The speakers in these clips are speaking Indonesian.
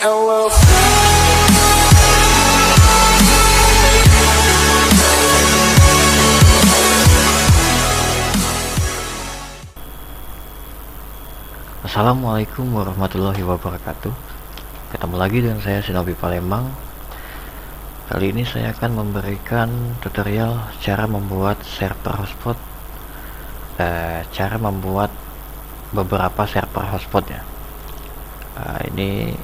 and we'll Assalamualaikum warahmatullahi wabarakatuh. Ketemu lagi dengan saya Shinobi Palembang. Kali ini saya akan memberikan tutorial cara membuat server hotspot, cara membuat beberapa server hotspot ya. Ini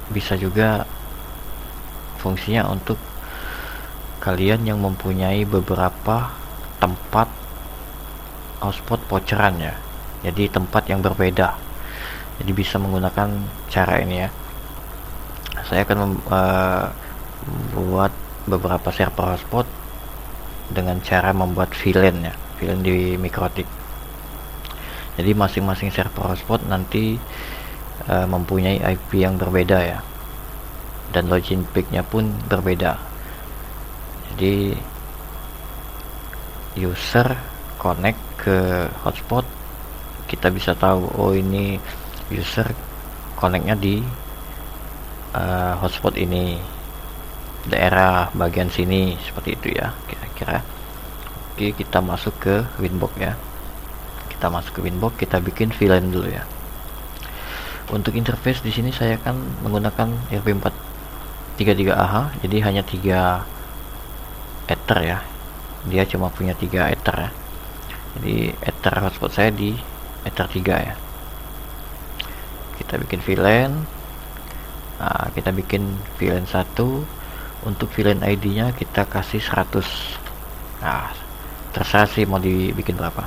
bisa juga fungsinya untuk kalian yang mempunyai beberapa tempat hotspot voucheran ya. Jadi tempat yang berbeda. Jadi bisa menggunakan cara ini ya. Saya akan membuat beberapa server hotspot dengan cara membuat VLAN ya, VLAN di Mikrotik. Jadi masing-masing server hotspot nanti mempunyai IP yang berbeda ya, dan login peak-nya pun berbeda. Jadi user connect ke hotspot, kita bisa tahu oh ini user connectnya di hotspot ini, daerah bagian sini, seperti itu ya kira-kira. Oke, kita masuk ke Winbox ya. Kita masuk ke Winbox, kita bikin VLAN dulu ya. Untuk interface di sini saya akan menggunakan RP433AH, jadi hanya 3 ether ya. Dia cuma punya 3 ether ya. Jadi ether hotspot saya di ether 3 ya. Kita bikin VLAN. Nah, kita bikin VLAN 1. Untuk VLAN ID nya kita kasih 100. Nah, terserah sih mau dibikin berapa,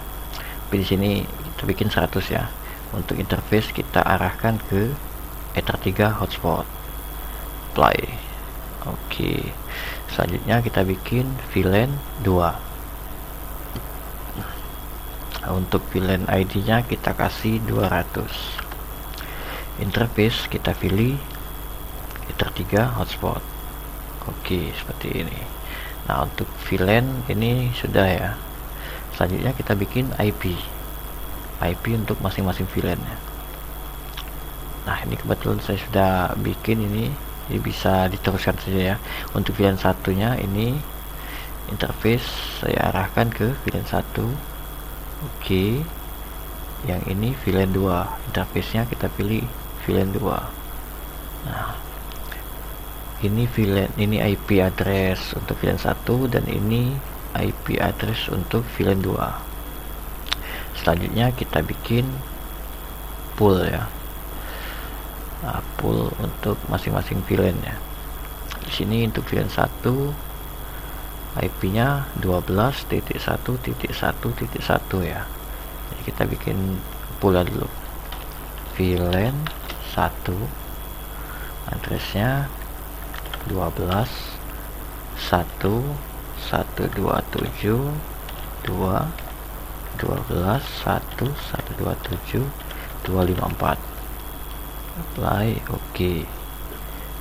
tapi di sini kita bikin 100 ya. Untuk interface kita arahkan ke ether 3 hotspot, play. Oke, selanjutnya kita bikin VLAN 2. Untuk VLAN ID nya kita kasih 200. Interface kita pilih ether 3 hotspot. Oke, seperti ini. Nah, untuk VLAN ini sudah ya. Selanjutnya kita bikin IP untuk masing-masing VLAN ya. Nah, ini kebetulan saya sudah bikin ini, jadi bisa diteruskan saja ya. Untuk VLAN satunya ini interface saya arahkan ke VLAN 1. Oke, yang ini VLAN 2, interface nya kita pilih VLAN 2. Nah, ini VLAN, ini IP address untuk VLAN 1 dan ini IP address untuk VLAN 2. Selanjutnya kita bikin pool ya. Nah, pool untuk masing-masing VLAN ya. Di sini untuk VLAN 1 IP-nya 12.1.1.1 ya. Jadi kita bikin pool dulu. VLAN 1 addressnya 12 1 127 2 12 1 127 254. Apply. Oke.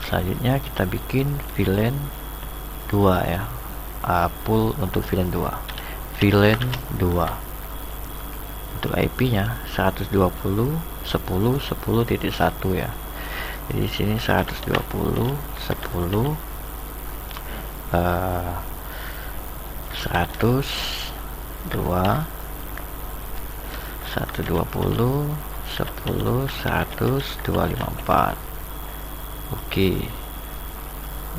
Selanjutnya kita bikin VLAN 2 ya. Pool untuk VLAN 2. VLAN 2. Untuk IP-nya 120 10 10.1 ya. Jadi di sini 120 10 100 2 120 10 100 254. Oke.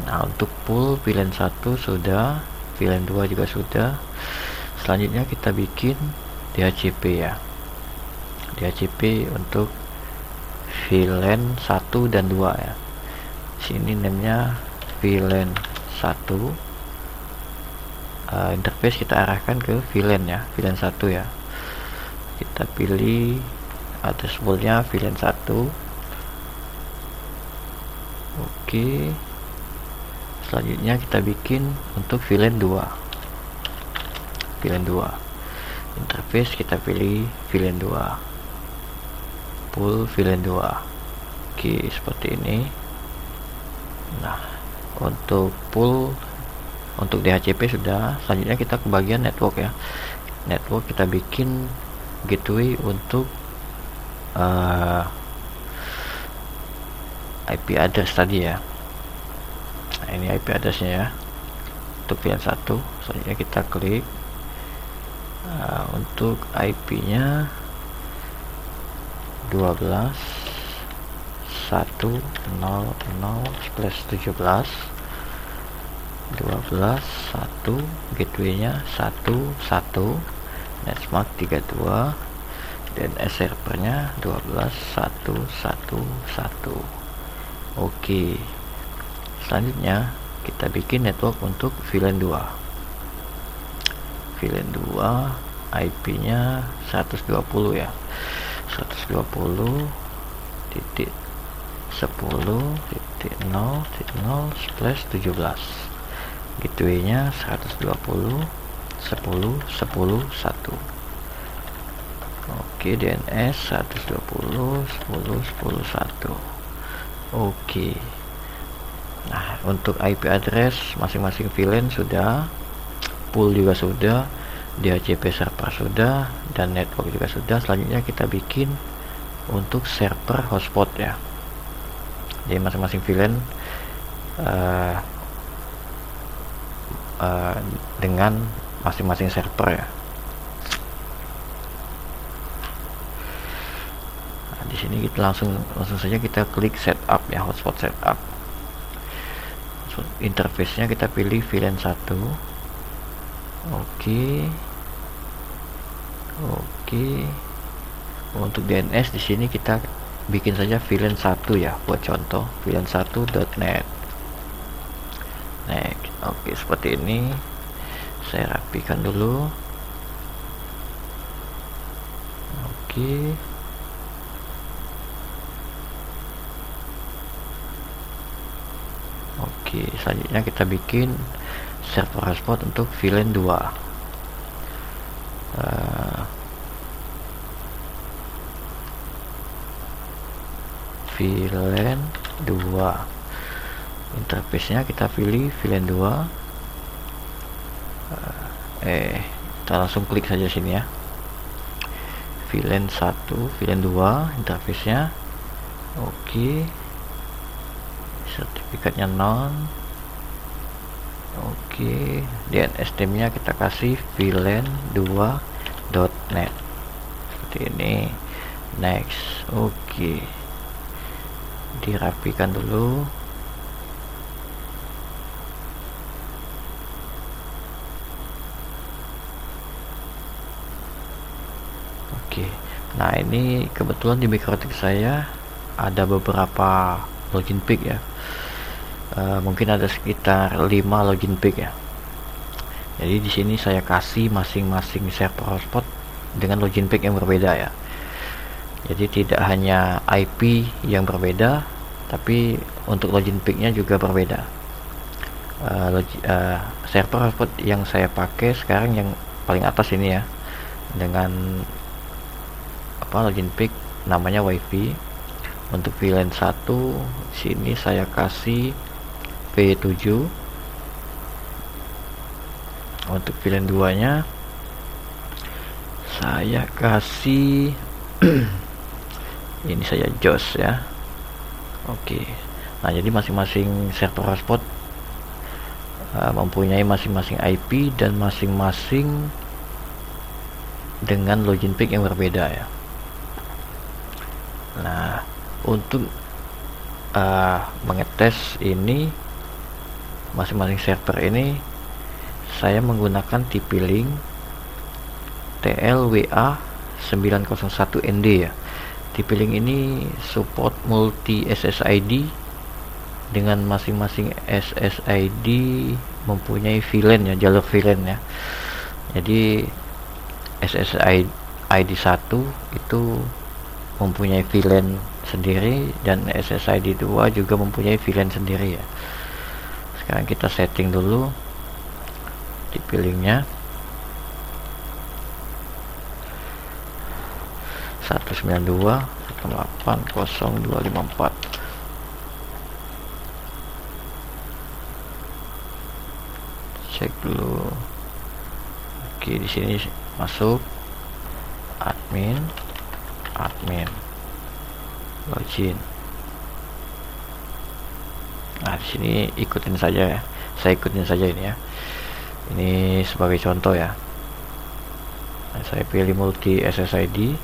Nah, untuk pool VLAN 1 sudah, VLAN 2 juga sudah. Selanjutnya kita bikin DHCP ya. DHCP untuk VLAN 1 dan 2 ya. Sini namanya VLAN 1. Interface kita arahkan ke VLAN ya, VLAN 1 ya. Kita pilih address poolnya VLAN 1. Oke. Selanjutnya kita bikin untuk VLAN 2. VLAN 2. Interface kita pilih VLAN 2. Pool VLAN 2. Oke, seperti ini. Nah, untuk pool, untuk DHCP sudah. Selanjutnya kita ke bagian network ya. Network kita bikin gateway untuk IP address tadi ya. Nah, ini IP addressnya ya untuk VLAN 1. Selanjutnya kita klik. Untuk IP nya 12.1.0.0/17 12.1, gateway nya 11, netmark 32, DNS servernya 12.1.1.1. Oke, selanjutnya kita bikin network untuk VLAN 2. VLAN 2 IP nya 120 ya, 120.10.0.0/17, gateway nya 120.10.10.1. Oke, DNS 120.10.10.1. Oke. Nah, untuk IP address masing-masing VLAN sudah, pool juga sudah, DHCP server sudah, dan network juga sudah. Selanjutnya kita bikin untuk server hotspot ya. Jadi masing-masing VLAN dengan masing-masing server ya. Nah, di sini kita langsung saja kita klik setup ya, hotspot setup. Interface-nya kita pilih VLAN 1. Oke. Untuk DNS di sini kita bikin saja VLAN 1 ya, buat contoh VLAN 1.net. Next. Oke, seperti ini. Saya rapikan dulu. Oke. Oke, selanjutnya kita bikin server hotspot untuk VLAN 2. VLAN 2. Interface-nya kita pilih VLAN 2. Kita langsung klik saja sini ya. VLAN 1, VLAN 2, interface-nya. Oke. Sertifikatnya non. Oke, DNS name-nya kita kasih VLAN2.net seperti ini. Next. Oke, dirapikan dulu. Oke, nah ini kebetulan di Mikrotik saya ada beberapa login peak ya. Mungkin ada sekitar 5 login peak ya. Jadi di sini saya kasih masing-masing server hotspot dengan login peak yang berbeda ya. Jadi tidak hanya IP yang berbeda, tapi untuk login peak-nya juga berbeda. Server hotspot yang saya pakai sekarang yang paling atas ini ya, dengan login peak namanya WiFi. Untuk VLAN 1 sini saya kasih V7. Untuk VLAN 2 nya saya kasih ini saya JOS ya. Oke. Nah, jadi masing-masing server hotspot mempunyai masing-masing IP dan masing-masing dengan login peak yang berbeda ya. Nah, untuk mengetes ini masing-masing server ini saya menggunakan TP-Link TLWA 901ND ya. TP-Link ini support multi SSID dengan masing-masing SSID mempunyai VLAN ya, jalur VLAN ya. Jadi SSID 1 itu mempunyai VLAN sendiri dan SSID 2 juga mempunyai VLAN sendiri ya. Sekarang kita setting dulu TP-Link-nya 192.168.0.254. Cek dulu. Oke, di sini masuk admin login. Nah, di sini ikutin saja ya. Saya ikutin saja ini ya. Ini sebagai contoh ya. Nah, saya pilih multi SSID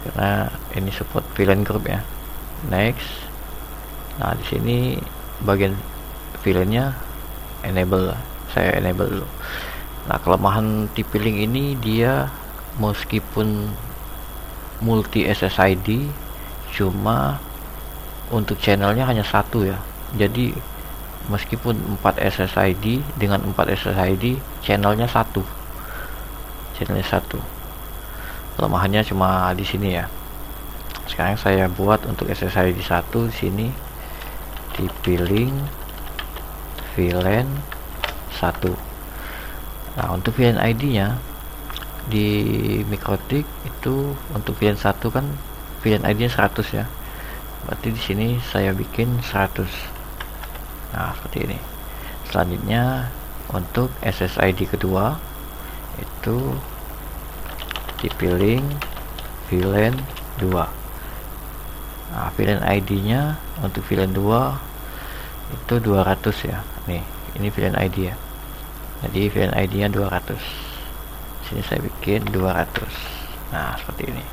karena ini support VLAN group ya. Next. Nah, di sini bagian VLAN-nya enable, saya enable dulu. Nah, kelemahan TP-Link ini dia meskipun multi SSID cuma untuk channelnya hanya satu ya. Jadi meskipun 4 SSID dengan 4 SSID channelnya satu. Kelemahannya cuma di sini ya. Sekarang saya buat untuk SSID 1 di sini TP-Link VLAN 1. Nah, untuk VLAN ID-nya di Mikrotik itu untuk VLAN 1 kan VLAN ID-nya 100 ya. Berarti di sini saya bikin 100. Nah, seperti ini. Selanjutnya untuk SSID kedua itu TP-Link VLAN 2. Nah, VLAN ID-nya untuk VLAN 2 itu 200 ya. Nih, ini VLAN ID ya. Jadi VLAN ID-nya 200. Sini saya bikin 200. Nah, seperti ini.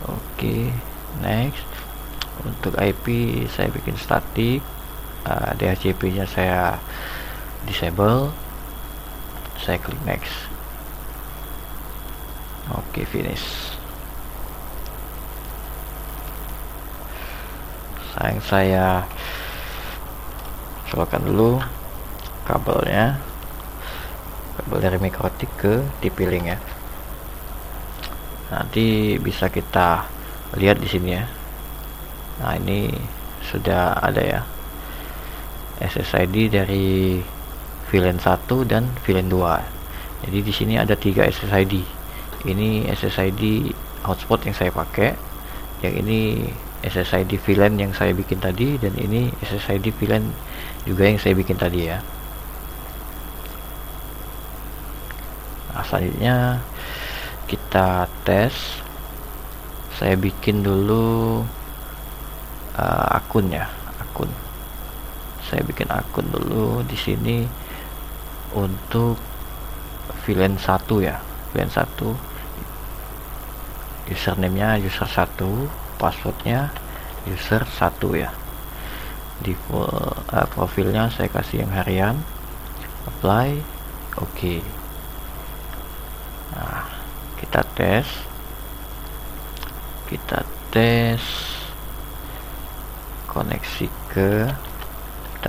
Oke, next. Untuk IP saya bikin static. DHCP-nya saya disable. Saya klik next. Oke, finish. Saya colokan dulu kabelnya. Kabel dari Mikrotik ke TP-Link ya. Nanti bisa kita lihat di sini ya. Nah, ini sudah ada ya SSID dari VLAN 1 dan VLAN 2. Jadi di sini ada 3 SSID. Ini SSID hotspot yang saya pakai. Yang ini SSID VLAN yang saya bikin tadi, dan ini SSID VLAN juga yang saya bikin tadi ya. Nah, selanjutnya kita tes. Saya bikin dulu akun. Saya bikin akun dulu di sini untuk VLAN 1 ya. VLAN 1 username-nya user 1, passwordnya user 1 ya. Di profilnya saya kasih yang harian, apply, oke. Nah, kita tes koneksi ke,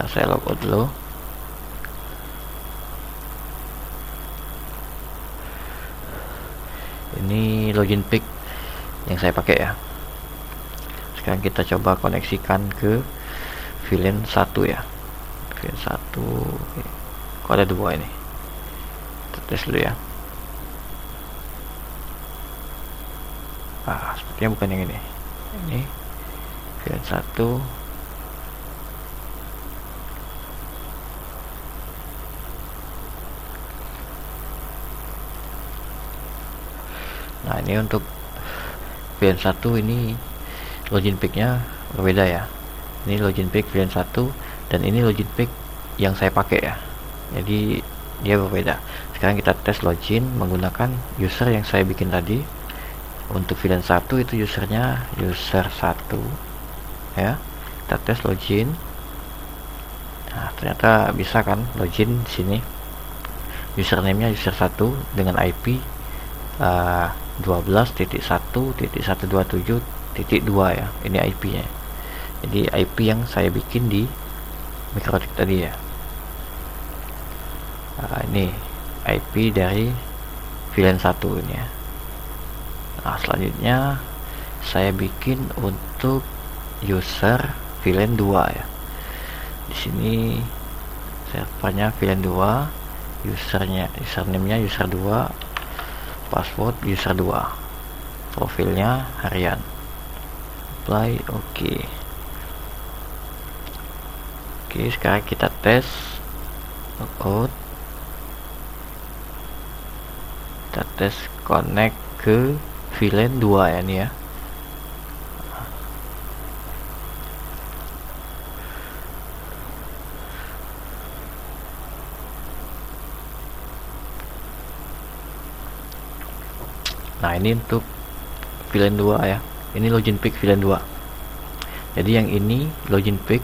saya logout dulu. Ini login pic yang saya pakai ya. Sekarang kita coba koneksikan ke VLAN 1 ya. VLAN 1. Kok ada 2 ini? Kita tes dulu ya. Sepertinya bukan yang ini. Ini VLAN 1. Nah, ini untuk VLAN 1 ini login pic-nya berbeda ya. Ini login pic VLAN 1 dan ini login pic yang saya pakai ya. Jadi dia berbeda. Sekarang kita tes login menggunakan user yang saya bikin tadi. Untuk VLAN 1 itu usernya user 1 ya. Kita tes login. Nah, ternyata bisa kan login di sini. Username-nya user 1 dengan IP 12.1.127.2 ya. Ini IP-nya. Jadi IP yang saya bikin di Mikrotik tadi ya. Ini IP dari VLAN 1 ini ya. Nah, selanjutnya saya bikin untuk user VLAN 2 ya. Di sini servernya VLAN 2, username-nya user 2, password user 2, profilnya harian, apply, oke. Sekarang kita tes logout. Kita tes connect ke VLAN 2 ya nih ya. Nah, ini untuk VLAN 2 ya. Ini login pick VLAN 2. Jadi yang ini login pick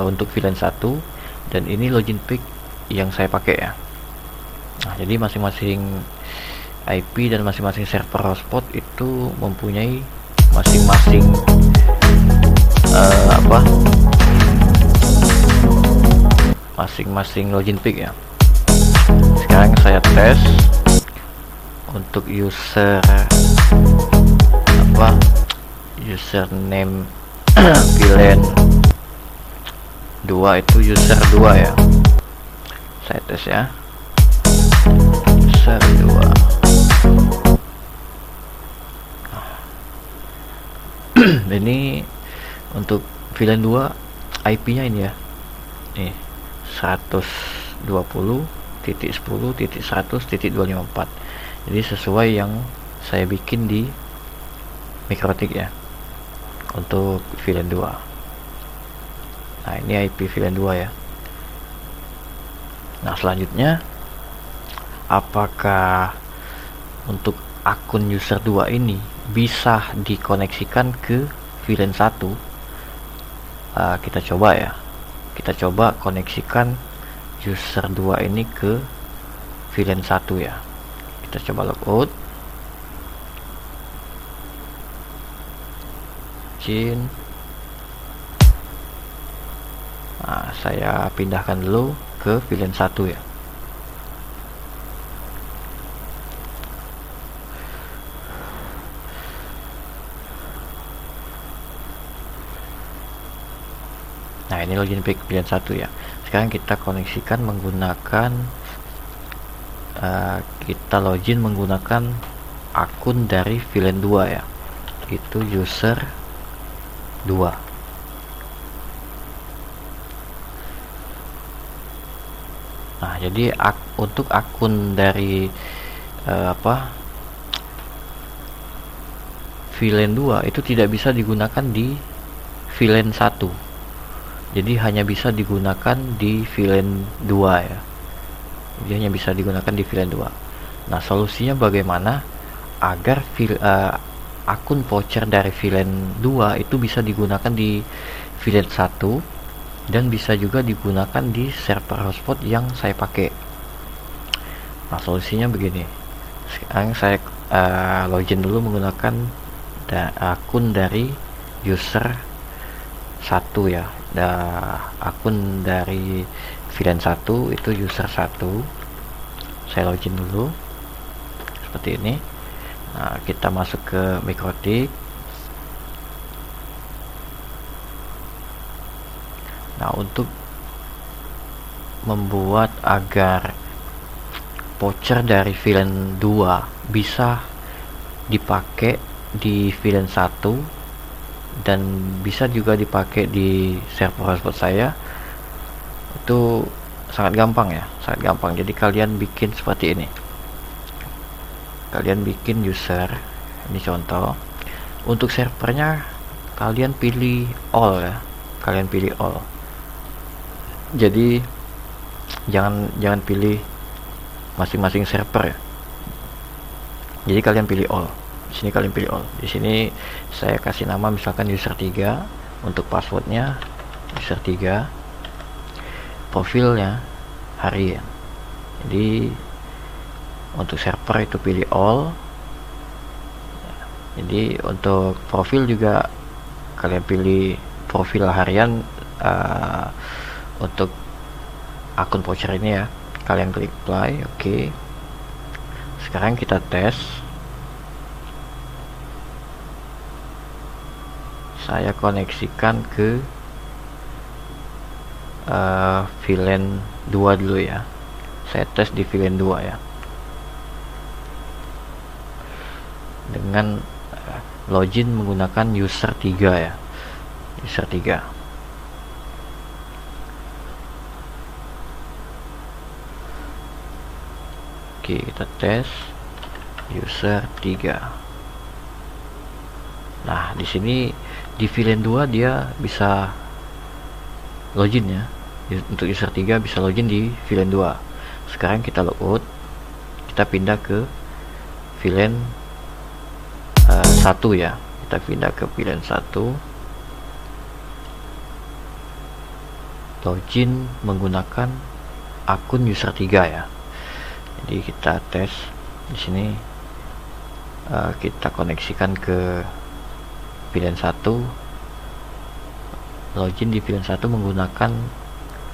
untuk VLAN 1, dan ini login pick yang saya pakai ya. Nah, jadi masing-masing IP dan masing-masing server hotspot itu mempunyai masing-masing masing-masing login pick ya. Sekarang saya tes untuk user username VLAN 2 itu user 2 ya. Saya tes ya, user 2. Ini untuk VLAN 2 IP-nya ini ya. Nih 120.10.100.254. Jadi sesuai yang saya bikin di Mikrotik ya untuk VLAN 2. Nah, ini IP VLAN 2 ya. Nah, selanjutnya apakah untuk akun user 2 ini bisa dikoneksikan ke VLAN 1? Kita coba ya. Kita coba koneksikan user 2 ini ke VLAN 1 ya. Kita coba logout. Nah, saya pindahkan dulu ke VLAN 1 ya. Nah, ini login pick VLAN 1 ya. Sekarang kita koneksikan menggunakan kita login menggunakan akun dari VLAN 2 ya. Itu user 2. Nah, jadi untuk akun dari VLAN 2 itu tidak bisa digunakan di VLAN 1. Jadi hanya bisa digunakan di VLAN 2 ya. Jadi hanya bisa digunakan di VLAN 2. Nah, solusinya bagaimana agar akun voucher dari VLAN 2 itu bisa digunakan di VLAN 1 dan bisa juga digunakan di server hotspot yang saya pakai. Nah, solusinya begini. Sekarang saya login dulu menggunakan akun dari user 1 ya. Akun dari VLAN 1 itu user 1. Saya login dulu seperti ini. Nah, kita masuk ke Mikrotik. Nah, untuk membuat agar voucher dari VLAN 2 bisa dipakai di VLAN 1 dan bisa juga dipakai di server hotspot saya, itu sangat gampang ya, sangat gampang. Jadi kalian bikin seperti ini. Kalian bikin user, ini contoh. Untuk servernya kalian pilih all ya, kalian pilih all. Jadi jangan pilih masing-masing server ya. Jadi kalian pilih all. Di sini kalian pilih all. Di sini saya kasih nama misalkan user 3. Untuk passwordnya user 3. Profilnya harian. Jadi untuk server itu pilih all. Jadi untuk profil juga kalian pilih profil harian. Untuk akun voucher ini ya, kalian klik apply. Oke. Sekarang kita tes. Saya koneksikan ke VLAN 2 dulu ya. Saya tes di VLAN 2 ya, dengan login menggunakan user 3 ya, user 3. Oke, kita tes user 3. Nah, di sini di VLAN 2 dia bisa login ya. Untuk user 3 bisa login di VLAN 2. Sekarang kita logout. Kita pindah ke VLAN 1 ya. Kita pindah ke VLAN 1, login menggunakan akun user 3 ya. Jadi kita tes di sini, kita koneksikan ke VLAN 1, login di VLAN 1 menggunakan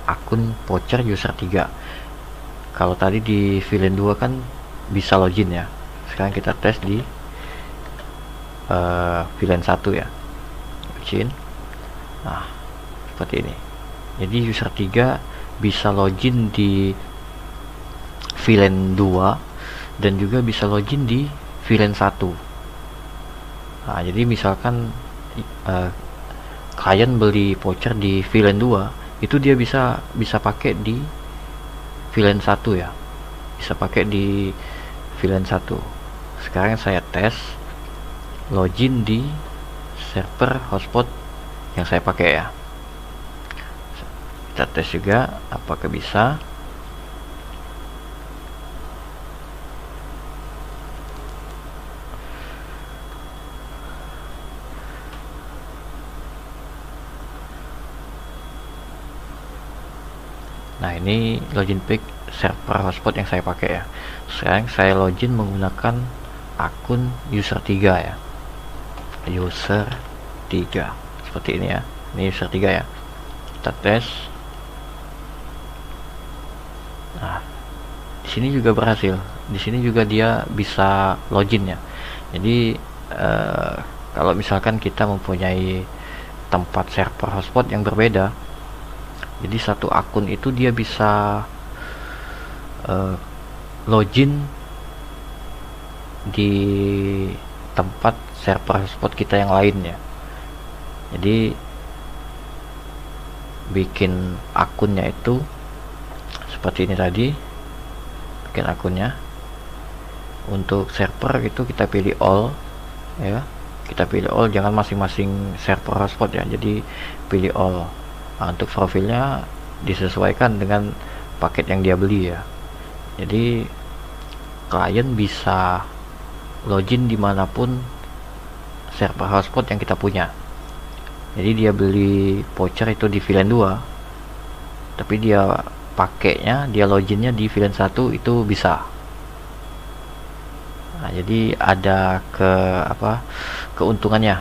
akun voucher user 3. Kalau tadi di VLAN 2 kan bisa login ya. Sekarang kita tes di VLAN 1 ya, login. Nah, seperti ini. Jadi user 3 bisa login di VLAN 2 dan juga bisa login di VLAN 1. Nah, jadi misalkan klien beli voucher di VLAN 2, itu dia bisa pakai di VLAN 1 ya. Bisa pakai di VLAN 1. Sekarang saya tes login di server hotspot yang saya pakai ya. Kita tes juga apakah bisa. Nah, ini login pic server hotspot yang saya pakai ya. Sekarang saya login menggunakan akun user 3 ya. User 3 seperti ini ya. Ini user 3 ya. Kita tes. Nah, di sini juga berhasil. Di sini juga dia bisa login ya. Jadi kalau misalkan kita mempunyai tempat server hotspot yang berbeda, jadi satu akun itu dia bisa login di tempat server hotspot kita yang lain ya. Jadi bikin akunnya itu seperti ini tadi, bikin akunnya. Untuk server itu kita pilih all ya, kita pilih all, jangan masing-masing server hotspot ya, jadi pilih all. Nah, untuk profilnya disesuaikan dengan paket yang dia beli ya. Jadi klien bisa login dimanapun server hotspot yang kita punya. Jadi dia beli voucher itu di VLAN 2, tapi dia pakainya, dia loginnya di VLAN 1 itu bisa. Nah, jadi ada keuntungannya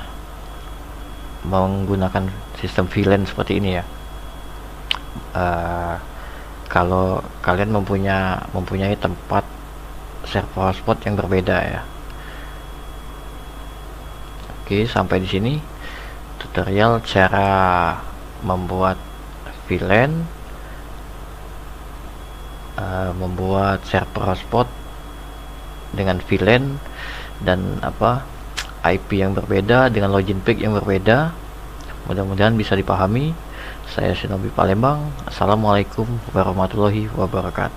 menggunakan sistem VLAN seperti ini ya. Kalau kalian mempunyai tempat server hotspot yang berbeda ya. Oke, sampai di sini tutorial cara membuat VLAN, membuat server hotspot dengan VLAN dan IP yang berbeda dengan login pic yang berbeda. Mudah-mudahan bisa dipahami. Saya Shinobi Palembang. Assalamualaikum warahmatullahi wabarakatuh.